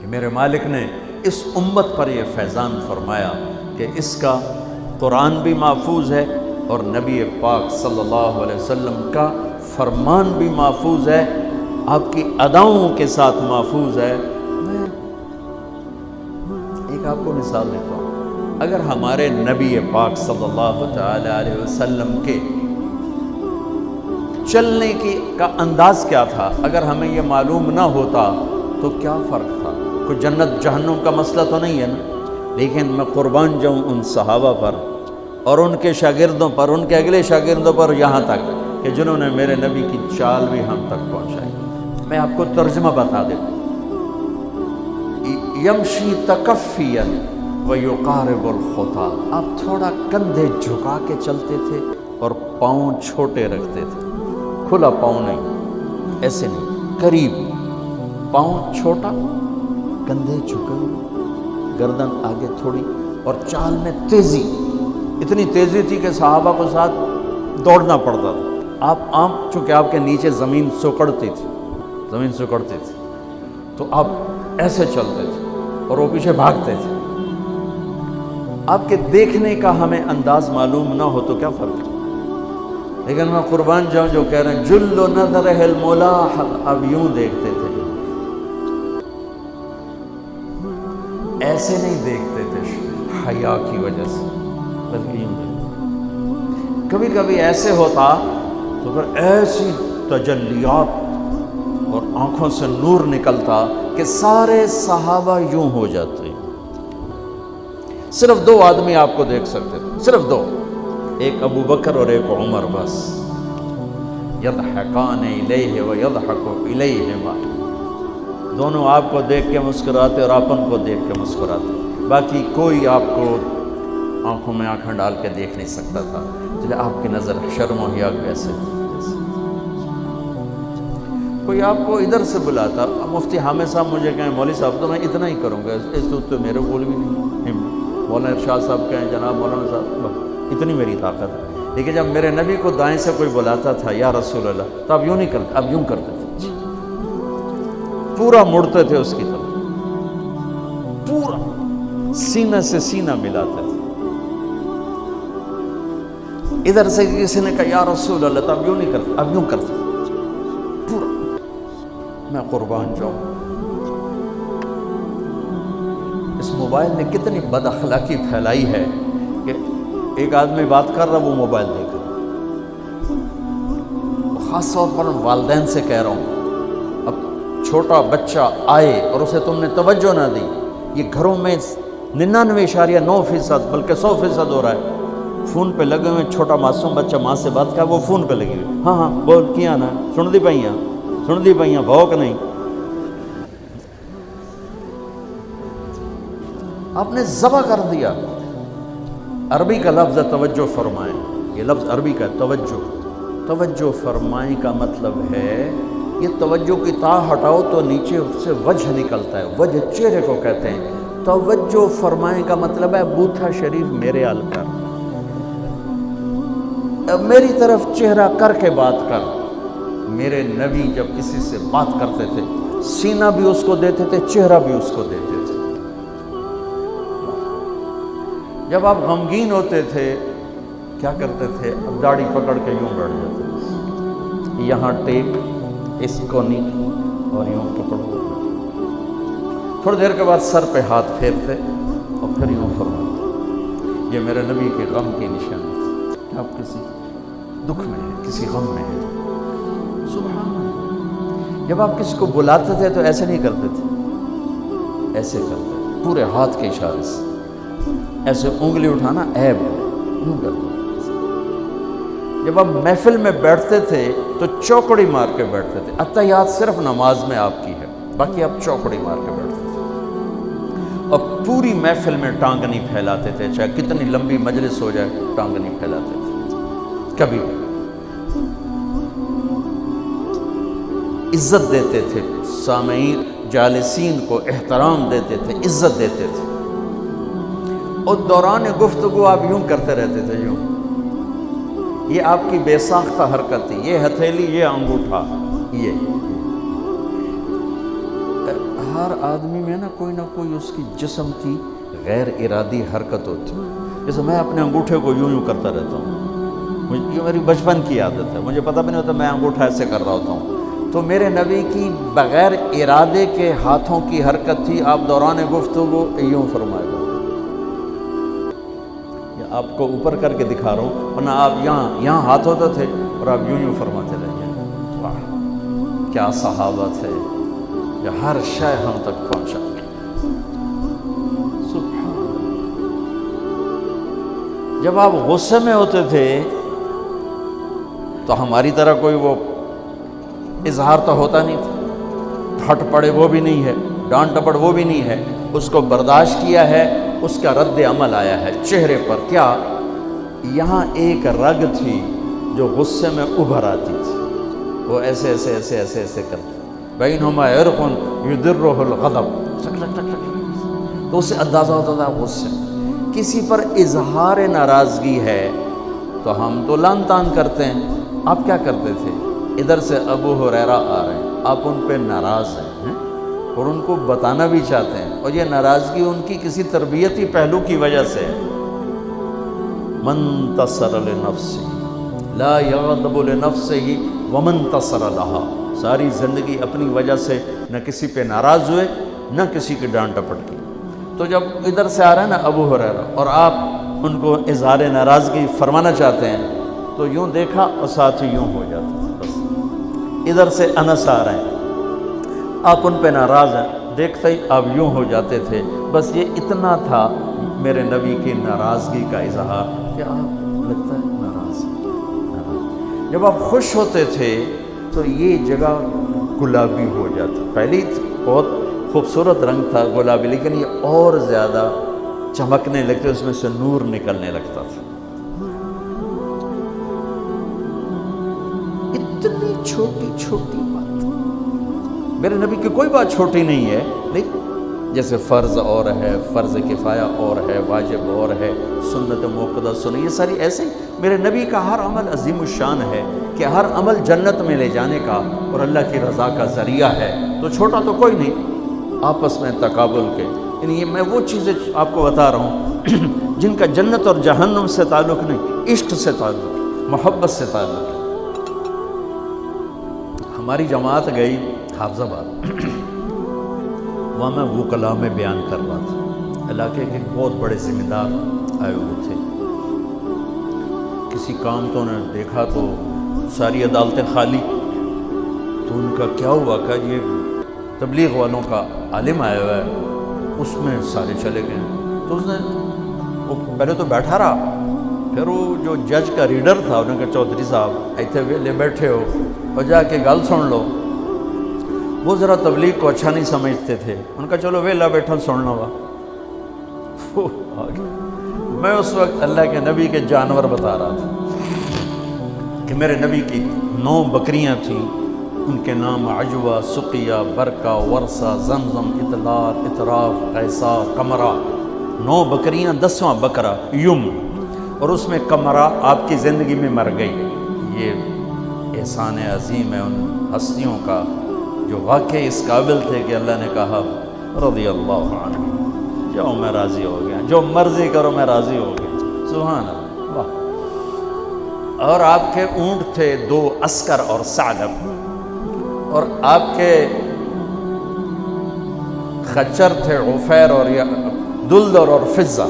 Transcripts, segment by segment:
کہ میرے مالک نے اس امت پر یہ فیضان فرمایا کہ اس کا قرآن بھی محفوظ ہے اور نبی پاک صلی اللہ علیہ وسلم کا فرمان بھی محفوظ ہے، آپ کی اداؤں کے ساتھ محفوظ ہے۔ میں ایک آپ کو مثال دیتا ہوں، اگر ہمارے نبی پاک صلی اللہ تعالی علیہ وسلم کے چلنے کا انداز کیا تھا، اگر ہمیں یہ معلوم نہ ہوتا تو کیا فرق تھا؟ کوئی جنت جہنم کا مسئلہ تو نہیں ہے نا، لیکن میں قربان جاؤں ان صحابہ پر اور ان کے شاگردوں پر، ان کے اگلے شاگردوں پر، یہاں تک کہ جنہوں نے میرے نبی کی چال بھی ہم تک پہنچائی۔ میں آپ کو ترجمہ بتا دوں، یمشی تکفیا ویقارب الخطا، آپ تھوڑا کندھے جھکا کے چلتے تھے اور پاؤں چھوٹے رکھتے تھے، کھلا پاؤں نہیں، ایسے نہیں، قریب، پاؤں چھوٹا، کندھے جھکے، گردن آگے تھوڑی، اور چال میں تیزی، اتنی تیزی تھی کہ صحابہ کو ساتھ دوڑنا پڑتا تھا۔ آپ عام، چونکہ آپ کے نیچے زمین سکڑتی تھی، تو آپ ایسے چلتے تھے اور وہ پیچھے بھاگتے تھے۔ آپ کے دیکھنے کا ہمیں انداز معلوم نہ ہو تو کیا فرق ہے؟ لیکن میں قربان جاؤں جو کہہ رہے ہیں جل و نظر الملاح، اب یوں دیکھتے تھے، ایسے نہیں دیکھتے تھے حیا کی وجہ سے، بلکہ یوں دیکھتے۔ کبھی کبھی ایسے ہوتا تو پھر ایسی تجلیات اور آنکھوں سے نور نکلتا کہ سارے صحابہ یوں ہو جاتے۔ صرف دو آدمی آپ کو دیکھ سکتے تھے، صرف دو، ایک ابو بکر اور ایک عمر، بس۔ یضحکان الیہ ویضحک الیہما، دونوں آپ کو دیکھ کے مسکراتے اور آپ ان کو دیکھ کے مسکراتے، باقی کوئی آپ کو آنکھوں میں آنکھیں ڈال کے دیکھ نہیں سکتا تھا، جلے آپ کی نظر شرم و حیا کیسے تھی۔ کوئی آپ کو ادھر سے بلاتا، مفتی حامد صاحب مجھے کہیں مولوی صاحب تو میں اتنا ہی کروں گا، اس تو میرے بول بھی نہیں، مولانا ارشاد صاحب کہیں جناب مولانا صاحب، اتنی میری طاقت ہے۔ لیکن جب میرے نبی کو دائیں سے کوئی بلاتا تھا یا رسول اللہ، تو اب یوں نہیں کرتے، اب یوں کرتے تھے، پورا مڑتے تھے اس کی طرف، پورا سینہ سے سینہ ملاتے تھے۔ ادھر سے کسی نے کہا یا رسول اللہ، تو اب یوں نہیں کرتے، اب یوں کرتے پورا۔ میں قربان جاؤں، اس موبائل نے کتنی بد اخلاقی پھیلائی ہے کہ ایک آدمی بات کر رہا، وہ موبائل دیکھ رہا۔ خاص طور پر والدین سے کہہ رہا ہوں، اب چھوٹا بچہ آئے اور اسے تم نے توجہ نہ دی، یہ گھروں میں 99.9% بلکہ 100% ہو رہا ہے، فون پہ لگے ہوئے، چھوٹا معصوم بچہ ماں سے بات کر، وہ فون پہ لگی ہوئی، ہاں بول کیا نا، سن دی پئیاں بھوک نہیں۔ آپ نے ذبح کر دیا۔ عربی کا لفظ ہے توجہ فرمائیں، یہ لفظ عربی کا توجہ فرمائیں کا مطلب ہے، یہ توجہ کی تا ہٹاؤ تو نیچے سے وجہ نکلتا ہے، وجہ چہرے کو کہتے ہیں۔ توجہ فرمائیں کا مطلب ہے بوتھا شریف میرے حال کر، میری طرف چہرہ کر کے بات کر۔ میرے نبی جب کسی سے بات کرتے تھے، سینہ بھی اس کو دیتے تھے، چہرہ بھی اس کو دیتے تھے۔ جب آپ غمگین ہوتے تھے کیا کرتے تھے؟ اب داڑھی پکڑ کے یوں بیٹھ جاتے تھے، یہاں ٹیک، اس کو نیچے اور یوں پکڑو۔ تھوڑی دیر کے بعد سر پہ ہاتھ پھیرتے اور پھر یوں فرماتے۔ یہ میرے نبی کے غم کی نشانی تھی کہ آپ کسی دکھ میں ہیں، کسی غم میں ہیں۔ سبحان اللہ۔ جب آپ کسی کو بلاتے تھے تو ایسے نہیں کرتے تھے، ایسے کرتے تھے، پورے ہاتھ کے اشارے سے، ایسے انگلی اٹھانا عیب ہے، یوں کرتے تھے۔ جب آپ محفل میں بیٹھتے تھے تو چوکڑی مار کے بیٹھتے تھے، اتحیات صرف نماز میں آپ کی ہے، باقی آپ چوکڑی مار کے بیٹھتے تھے، اور پوری محفل میں ٹانگ نہیں پھیلاتے تھے، چاہے کتنی لمبی مجلس ہو جائے ٹانگ نہیں پھیلاتے تھے کبھی بھی۔ عزت دیتے تھے، سامعین جالسین کو احترام دیتے تھے، عزت دیتے تھے، اور دوران گفتگو آپ یوں کرتے رہتے تھے، یوں۔ یہ آپ کی بے ساختہ حرکت تھی، یہ ہتھیلی، یہ انگوٹھا، یہ ہر آدمی میں نا کوئی اس کی جسم کی غیر ارادی حرکت ہوتی ہے. جیسے میں اپنے انگوٹھے کو یوں کرتا رہتا ہوں، یہ میری بچپن کی عادت ہے، مجھے پتہ بھی نہیں ہوتا میں انگوٹھا ایسے کر رہا ہوتا ہوں. تو میرے نبی کی بغیر ارادے کے ہاتھوں کی حرکت تھی. آپ دوران گفتگو یوں فرمائے گا، آپ کو اوپر کر کے دکھا رہا ہوں، ورنہ آپ یہاں ہاتھ ہوتے تھے اور آپ یوں فرماتے رہیے. واہ کیا صحابہ تھے، یہ ہر شے ہم تک پہنچا. جب آپ غصے میں ہوتے تھے تو ہماری طرح کوئی وہ اظہار تو ہوتا نہیں تھا، پھٹ پڑے وہ بھی نہیں ہے، ڈانٹ ڈپٹ وہ بھی نہیں ہے. اس کو برداشت کیا ہے، اس کا رد عمل آیا ہے چہرے پر. کیا یہاں ایک رگ تھی جو غصے میں ابھر آتی تھی، وہ ایسے ایسے ایسے ایسے ایسے کرتے، بینہما عرق یدرہ الغضب، تو اس سے اندازہ ہوتا تھا غصے. کسی پر اظہار ناراضگی ہے تو ہم تو لان تان کرتے ہیں. آپ کیا کرتے تھے؟ ادھر سے ابو ہریرہ آ رہے ہیں، آپ ان پہ ناراض ہیں اور ان کو بتانا بھی چاہتے ہیں، اور یہ ناراضگی ان کی کسی تربیتی پہلو کی وجہ سے ہے. من تصر لنفسه لا یغضب لنفسه ومن تصر لها. ساری زندگی اپنی وجہ سے نہ کسی پہ ناراض ہوئے نہ کسی کی ڈانٹ ڈپٹ کی. تو جب ادھر سے آ رہے ہیں نا ابو ہریرہ اور آپ ان کو اظہار ناراضگی فرمانا چاہتے ہیں تو یوں دیکھا اور ساتھ ہی یوں ہو جاتا تھا. بس ادھر سے انس آ رہے ہیں، آپ ان پہ ناراض ہیں، دیکھتے ہی آپ یوں ہو جاتے تھے. بس یہ اتنا تھا میرے نبی کی ناراضگی کا اظہار کہ آپ لگتا ہے ناراض ہیں. جب آپ خوش ہوتے تھے تو یہ جگہ گلابی ہو جاتی. پہلی بہت خوبصورت رنگ تھا گلابی، لیکن یہ اور زیادہ چمکنے لگتے، اس میں سے نور نکلنے لگتا تھا. اتنی چھوٹی چھوٹی بات، میرے نبی کی کوئی بات چھوٹی نہیں ہے، لیکن جیسے فرض اور ہے، فرض کفایہ اور ہے، واجب اور ہے، سنت موقدہ سنت، یہ ساری ایسے ہی میرے نبی کا ہر عمل عظیم الشان ہے کہ ہر عمل جنت میں لے جانے کا اور اللہ کی رضا کا ذریعہ ہے. تو چھوٹا تو کوئی نہیں، آپس میں تقابل کے. یعنی یہ میں وہ چیزیں آپ کو بتا رہا ہوں جن کا جنت اور جہنم سے تعلق نہیں، عشق سے تعلق، محبت سے تعلق. ہماری جماعت گئی حافظ آباد، وہاں میں وہ کلام میں بیان کر رہا تھا. علاقے کے بہت بڑے ذمہ دار آئے ہوئے تھے. کسی کام تو نے دیکھا تو ساری عدالتیں خالی، تو ان کا کیا ہوا کہ یہ تبلیغ والوں کا عالم آیا ہوا ہے، اس میں سارے چلے گئے. تو اس نے وہ پہلے تو بیٹھا رہا، پھر وہ جو جج کا ریڈر تھا انہوں نے کہا چودھری صاحب ایتھے ویلے بیٹھے ہو اور جا کے گل سن لو. وہ ذرا تبلیغ کو اچھا نہیں سمجھتے تھے، ان کا چلو ویلا بیٹھا سن لو. میں اس وقت اللہ کے نبی کے جانور بتا رہا تھا کہ میرے نبی کی 9 بکریاں تھیں، ان کے نام عجوہ، سقیہ، برکہ، ورثہ، زمزم، اطلال، اطراف، قیسا، قمرہ. 9 بکریاں، 10واں بکرا یم، اور اس میں قمرہ آپ کی زندگی میں مر گئی. یہ احسان عظیم ہے ان ہستیوں کا جو واقعی اس قابل تھے کہ اللہ نے کہا رضی اللہ عنہ، جاؤ میں راضی ہو گیا، جو مرضی کرو میں راضی ہو گیا. سبحان اللہ. واہ. اور آپ کے اونٹ تھے 2 عسکر اور ثعلب، اور آپ کے خچر تھے عفیر اور دلدر اور فضہ،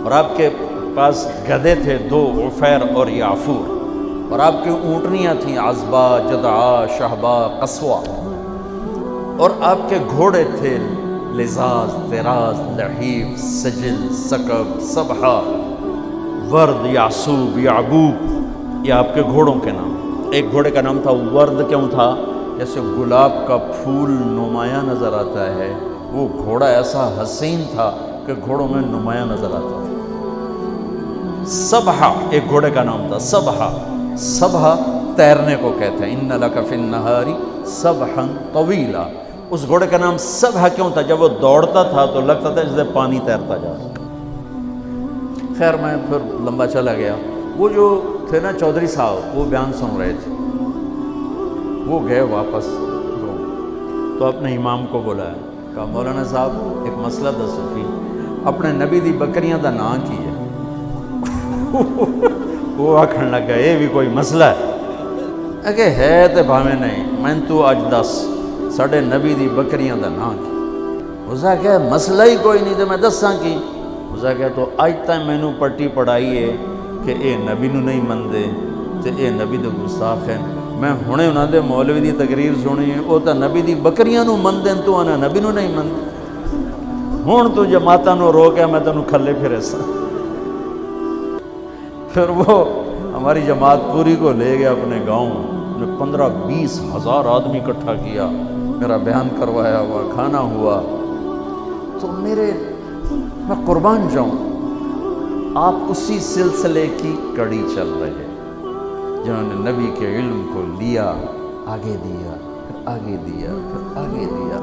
اور آپ کے پاس گدھے تھے 2 عفیر اور یعفور، اور آپ کی اونٹنیاں تھیں عذبہ، جدعا، شہبہ، قصوہ، اور آپ کے گھوڑے تھے لزاز، تراز، لحیف، سجل، سکب، سبحہ، ورد، یعصوب، یعبوب. یہ آپ کے گھوڑوں کے نام. ایک گھوڑے کا نام تھا ورد. کیوں تھا؟ جیسے گلاب کا پھول نمایاں نظر آتا ہے، وہ گھوڑا ایسا حسین تھا کہ گھوڑوں میں نمایاں نظر آتا تھا. سبحہ ایک گھوڑے کا نام تھا. سبحہ، سبحہ تیرنے کو کہتے ہیں. ان لک فی النہار سبحا طویلا. اس گھوڑے کا نام سبحہ کیوں تھا؟ جب وہ دوڑتا تھا تو لگتا تھا جیسے پانی تیرتا جا رہا. خیر میں پھر لمبا چلا گیا. وہ جو تھے نا چودھری صاحب، وہ بیان سن رہے تھے، وہ گئے واپس تو اپنے امام کو بلایا. کہا مولانا صاحب ایک مسئلہ دسو کی اپنے نبی دی بکریاں دا نام کی ہے؟ وہ آکھن لگا یہ بھی کوئی مسئلہ ہے کہ ہے تے بھاویں نہیں، میں تو اج دس ساڈے نبی دی بکریاں دا نام کی؟ اسا کہ مسئلہ ہی کوئی نہیں تے میں دساں کی؟ اسا کہ تو اج تک مینوں پٹی پڑھائی ہے کہ اے نبی نو نہیں مندے تے اے نبی دے گستاخ ہیں، میں ہنے انہاں دے مولوی دی تقریر سنی ہے او تا نبی دی بکریاں نو مندے تو انا نبی نو نہیں مندے، ہن تو جماعتاں نو رو کے میں تینوں کھلے پھرے سا۔ پھر وہ ہماری جماعت پوری کو لے گیا اپنے گاؤں، 15-20 ہزار آدمی اکٹھا کیا، میرا بیان کروایا ہوا، کھانا ہوا، تو میں قربان جاؤں آپ اسی سلسلے کی کڑی چل رہے جنہوں نے نبی کے علم کو لیا، آگے دیا، پھر آگے دیا، پھر آگے دیا۔